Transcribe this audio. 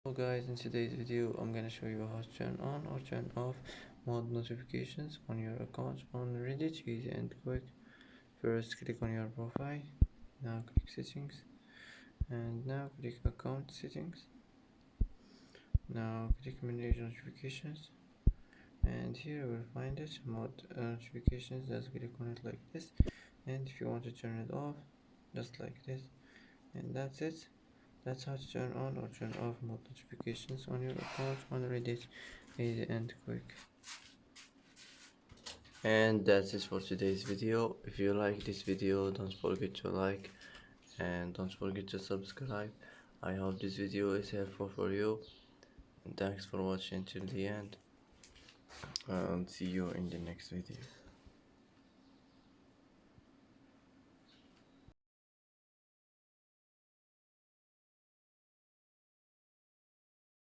Hello guys, in today's video I'm gonna show you how to turn on or turn off mod notifications on your account on Reddit. Easy and quick. First click on your profile, now click settings, and now click account settings. Now click manage notifications, and here you will find it, mod notifications. Just click on it like this, and if you want to turn it off, just like this, and that's it. That's how to turn on or turn off mod notifications on your account on Reddit. Easy and quick. And that's it for today's video. If you like this video, don't forget to like and don't forget to subscribe. I hope this video is helpful for you, and thanks for watching till the end, and see you in the next video.